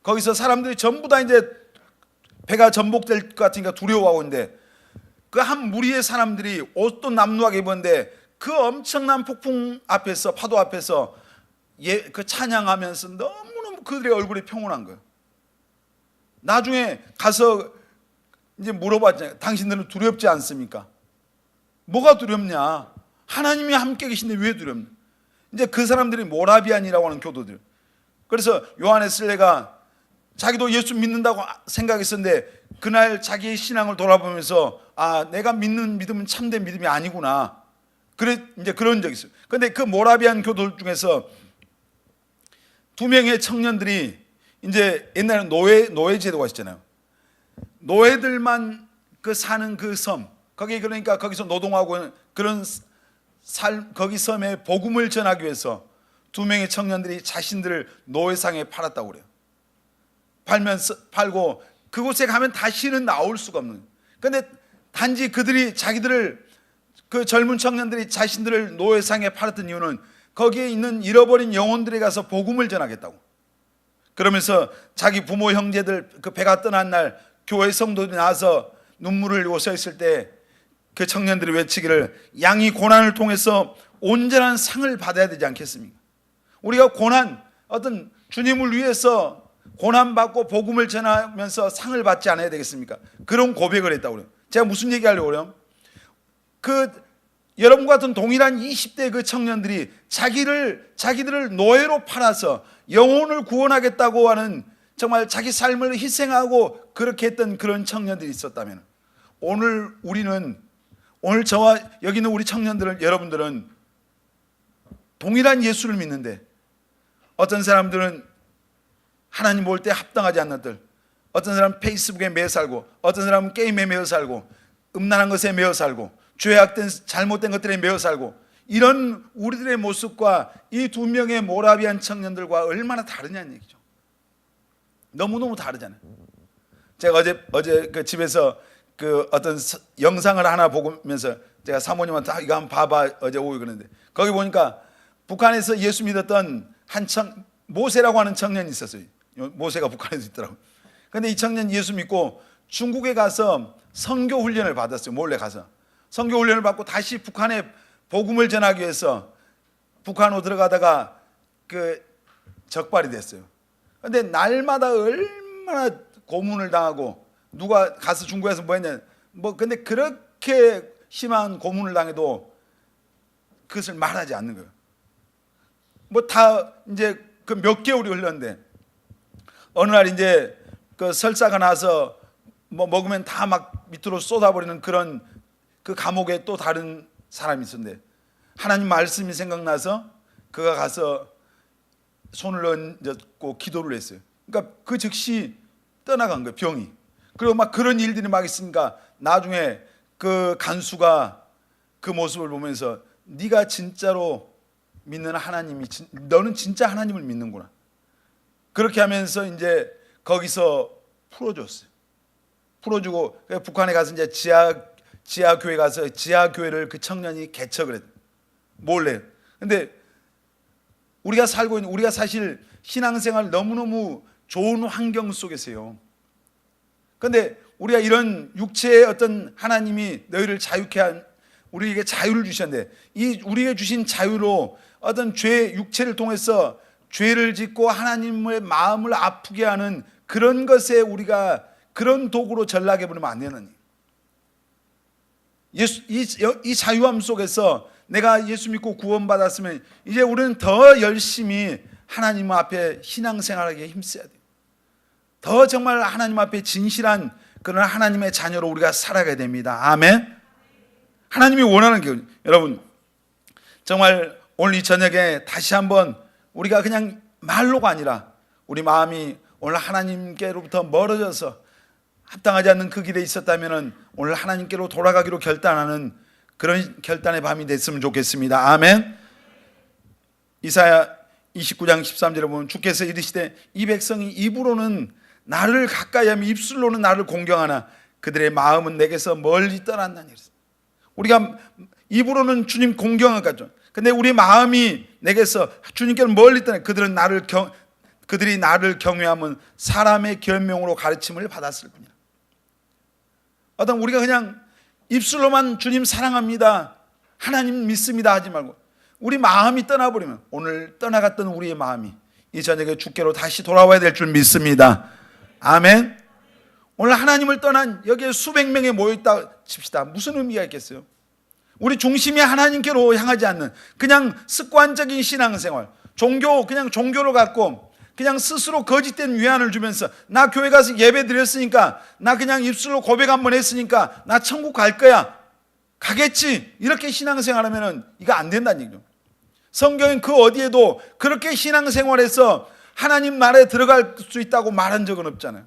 거기서 사람들이 전부 다 이제 배가 전복될 것 같으니까 두려워하고 있는데 그 한 무리의 사람들이 옷도 남루하게 입었는데 그 엄청난 폭풍 앞에서, 파도 앞에서 그 찬양하면서 너무너무 그들의 얼굴이 평온한 거예요. 나중에 가서 이제 물어봤잖아요. 당신들은 두렵지 않습니까? 뭐가 두렵냐? 하나님이 함께 계신데 왜 두렵냐? 이제 그 사람들이 모라비안이라고 하는 교도들. 그래서 요한의 슬레가 자기도 예수 믿는다고 생각했었는데 그날 자기의 신앙을 돌아보면서 내가 믿는 믿음은 참된 믿음이 아니구나. 그래 이제 그런 적이 있어요. 근데 그 모라비안 교도들 중에서 2명의 청년들이 이제 옛날에 노예 제도가 있었잖아요. 노예들만 사는 그 섬, 거기 그러니까 거기서 노동하고 그런 거기 섬에 복음을 전하기 위해서 2명의 청년들이 자신들을 노예상에 팔았다고 그래요. 팔고 그곳에 가면 다시는 나올 수가 없는. 그런데 단지 그들이 그 젊은 청년들이 자신들을 노예상에 팔았던 이유는 거기에 있는 잃어버린 영혼들에 가서 복음을 전하겠다고. 그러면서 자기 부모 형제들 그 배가 떠난 날 교회 성도들이 나와서 눈물을 흘리고 서 있을 때 그 청년들이 외치기를 양이 고난을 통해서 온전한 상을 받아야 되지 않겠습니까? 우리가 어떤 주님을 위해서 고난받고 복음을 전하면서 상을 받지 않아야 되겠습니까? 그런 고백을 했다고 그래요. 제가 무슨 얘기하려고 그래요? 여러분과 같은 동일한 20대 그 청년들이 자기들을 노예로 팔아서 영혼을 구원하겠다고 하는 정말 자기 삶을 희생하고 그렇게 했던 그런 청년들이 있었다면 오늘 저와 여기 있는 우리 청년들은 여러분들은 동일한 예수를 믿는데 어떤 사람들은 하나님 볼 때 합당하지 않는 들, 어떤 사람은 페이스북에 매여 살고 어떤 사람은 게임에 매여 살고 음란한 것에 매여 살고 죄악된 잘못된 것들에 매여 살고 이런 우리들의 모습과 이 2명의 모라비안 청년들과 얼마나 다르냐는 얘기죠. 너무너무 다르잖아요. 제가 어제 그 집에서 그 어떤 영상을 하나 보면서 제가 사모님한테 이거 한번 봐봐 어제 오후 그러는데 거기 보니까 북한에서 예수 믿었던 모세라고 하는 청년이 있었어요. 모세가 북한에서 있더라고요. 그런데 이 청년 예수 믿고 중국에 가서 선교 훈련을 받았어요. 몰래 가서 선교 훈련을 받고 다시 북한에 복음을 전하기 위해서 북한으로 들어가다가 적발이 됐어요. 그런데 날마다 얼마나 고문을 당하고 누가 가서 중국에서 뭐 했냐 근데 그렇게 심한 고문을 당해도 그것을 말하지 않는 거예요. 다 이제 몇 개월이 흘렀는데 어느 날 이제 설사가 나서 먹으면 다 막 밑으로 쏟아버리는 그런 그 감옥에 또 다른 사람이 있었는데 하나님 말씀이 생각나서 그가 가서 손을 얹고 기도를 했어요. 그러니까 그 즉시 떠나간 거예요, 병이. 그리고 막 그런 일들이 막 있으니까 나중에 그 간수가 그 모습을 보면서 네가 진짜로 믿는 너는 진짜 하나님을 믿는구나. 그렇게 하면서 이제 거기서 풀어줬어요. 풀어주고 북한에 가서 이제 지하 교회 가서 지하 교회를 그 청년이 개척을 했어요. 몰래. 근데 우리가 사실 신앙생활 너무너무 좋은 환경 속에서요. 그런데 우리가 이런 육체의 어떤 하나님이 너희를 자유케 한 우리에게 자유를 주셨는데 이 우리에게 주신 자유로 어떤 육체를 통해서 죄를 짓고 하나님의 마음을 아프게 하는 그런 것에 우리가 그런 도구로 전락해 버리면 안 되는 이 자유함 속에서 내가 예수 믿고 구원받았으면 이제 우리는 더 열심히 하나님 앞에 신앙생활하기에 힘써야 돼요. 더 정말 하나님 앞에 진실한 그런 하나님의 자녀로 우리가 살아가야 됩니다. 아멘. 하나님이 원하는 게 여러분 정말 오늘 이 저녁에 다시 한번 우리가 그냥 말로가 아니라 우리 마음이 오늘 하나님께로부터 멀어져서 합당하지 않는 그 길에 있었다면 오늘 하나님께로 돌아가기로 결단하는 그런 결단의 밤이 됐으면 좋겠습니다. 아멘. 이사야 29장 13절에 보면 주께서 이르시되 이 백성이 입으로는 나를 가까이 하며 입술로는 나를 공경하나 그들의 마음은 내게서 멀리 떠났나니. 우리가 입으로는 주님 공경을 가죠. 근데 우리 마음이 내게서 주님께로 멀리 떠나 그들이 나를 경외하면 사람의 변명으로 가르침을 받았을 뿐이라. 우리가 그냥 입술로만 주님 사랑합니다, 하나님 믿습니다 하지 말고 우리 마음이 떠나버리면, 오늘 떠나갔던 우리의 마음이 이 저녁에 주께로 다시 돌아와야 될 줄 믿습니다. 아멘. 오늘 하나님을 떠난 여기에 수백 명이 모여있다 칩시다. 무슨 의미가 있겠어요? 우리 중심이 하나님께로 향하지 않는 그냥 습관적인 신앙생활, 그냥 종교를 갖고 그냥 스스로 거짓된 위안을 주면서 나 교회 가서 예배 드렸으니까, 나 그냥 입술로 고백 한번 했으니까 나 천국 갈 거야, 가겠지, 이렇게 신앙생활하면 이거 안 된다는 얘기죠. 성경은 그 어디에도 그렇게 신앙생활해서 하나님 나라에 들어갈 수 있다고 말한 적은 없잖아요.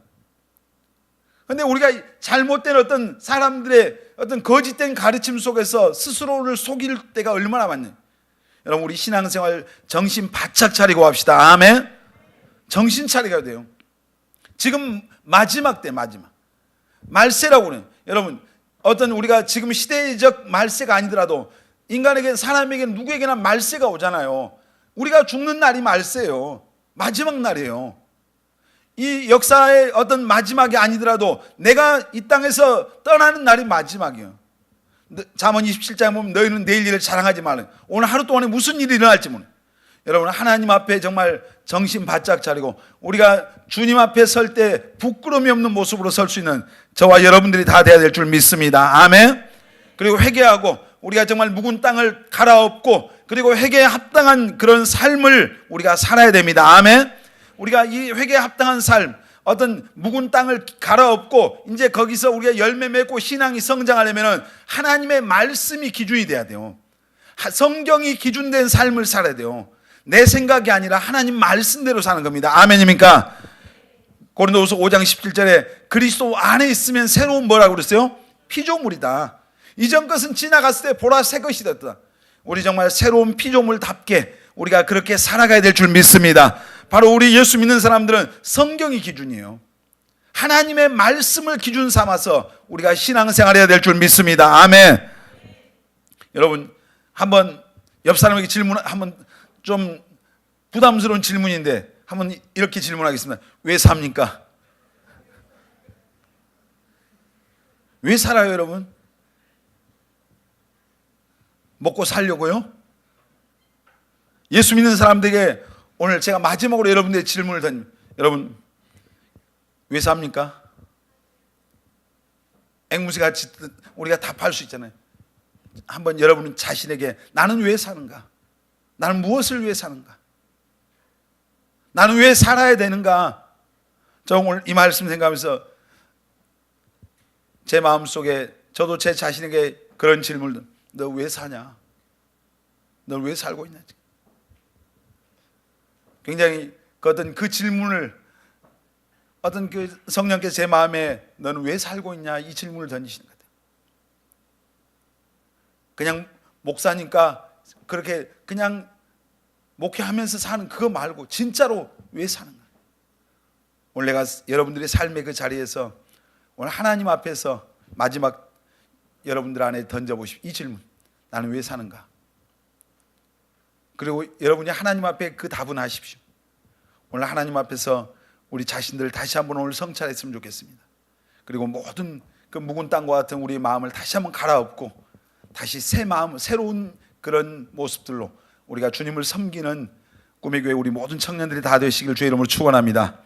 그런데 우리가 잘못된 어떤 사람들의 어떤 거짓된 가르침 속에서 스스로를 속일 때가 얼마나 많냐. 여러분, 우리 신앙생활 정신 바짝 차리고 합시다. 아멘. 정신 차리게 돼요. 지금 마지막 때, 마지막 말세라고 그래요. 여러분, 어떤 우리가 지금 시대적 말세가 아니더라도 인간에게, 사람에게, 누구에게나 말세가 오잖아요. 우리가 죽는 날이 말세예요. 마지막 날이에요. 이 역사의 어떤 마지막이 아니더라도 내가 이 땅에서 떠나는 날이 마지막이에요. 잠언 27장에 보면 너희는 내일 일을 자랑하지 말라. 오늘 하루 동안에 무슨 일이 일어날지 모르. 여러분, 하나님 앞에 정말 정신 바짝 차리고 우리가 주님 앞에 설 때 부끄러움이 없는 모습으로 설 수 있는 저와 여러분들이 다 돼야 될 줄 믿습니다. 아멘. 그리고 회개하고 우리가 정말 묵은 땅을 갈아엎고 그리고 회개에 합당한 그런 삶을 우리가 살아야 됩니다. 아멘. 우리가 이 회개에 합당한 삶, 어떤 묵은 땅을 갈아엎고 이제 거기서 우리가 열매 맺고 신앙이 성장하려면 하나님의 말씀이 기준이 돼야 돼요. 성경이 기준된 삶을 살아야 돼요. 내 생각이 아니라 하나님 말씀대로 사는 겁니다. 아멘입니까? 고린도후서 5장 17절에 그리스도 안에 있으면 새로운 뭐라고 그랬어요? 피조물이다. 이전 것은 지나갔을 때 보라 새 것이 됐다. 우리 정말 새로운 피조물답게 우리가 그렇게 살아가야 될 줄 믿습니다. 바로 우리 예수 믿는 사람들은 성경이 기준이에요. 하나님의 말씀을 기준 삼아서 우리가 신앙생활해야 될 줄 믿습니다. 아멘. 여러분, 한번 옆 사람에게 한번 좀 부담스러운 질문인데 한번 이렇게 질문하겠습니다. 왜 삽니까? 왜 살아요, 여러분? 먹고 살려고요? 예수 믿는 사람들에게 오늘 제가 마지막으로 여러분들의 질문을 던집니다. 여러분, 왜 삽니까? 앵무새같이 우리가 답할 수 있잖아요. 한번 여러분 자신에게 나는 왜 사는가? 나는 무엇을 위해 사는가? 나는 왜 살아야 되는가? 저 오늘 이 말씀 생각하면서 제 마음속에 저도 제 자신에게 그런 질문을, 너 왜 사냐? 너 왜 살고 있냐? 굉장히 그 질문을 어떤 그 성령께서 제 마음에 너는 왜 살고 있냐? 이 질문을 던지시는 것 같아요. 그냥 목사니까 그렇게 그냥 목회하면서 사는 그거 말고 진짜로 왜 사는 거예요? 오늘 내가 여러분들의 삶의 그 자리에서 오늘 하나님 앞에서 마지막 여러분들 안에 던져보십시오. 이 질문, 나는 왜 사는가? 그리고 여러분이 하나님 앞에 그 답은 하십시오. 오늘 하나님 앞에서 우리 자신들을 다시 한번 오늘 성찰했으면 좋겠습니다. 그리고 모든 그 묵은 땅과 같은 우리의 마음을 다시 한번 갈아엎고 다시 새 마음, 새로운 그런 모습들로 우리가 주님을 섬기는 꿈의 교회 우리 모든 청년들이 다 되시길 주의 이름으로 축원합니다.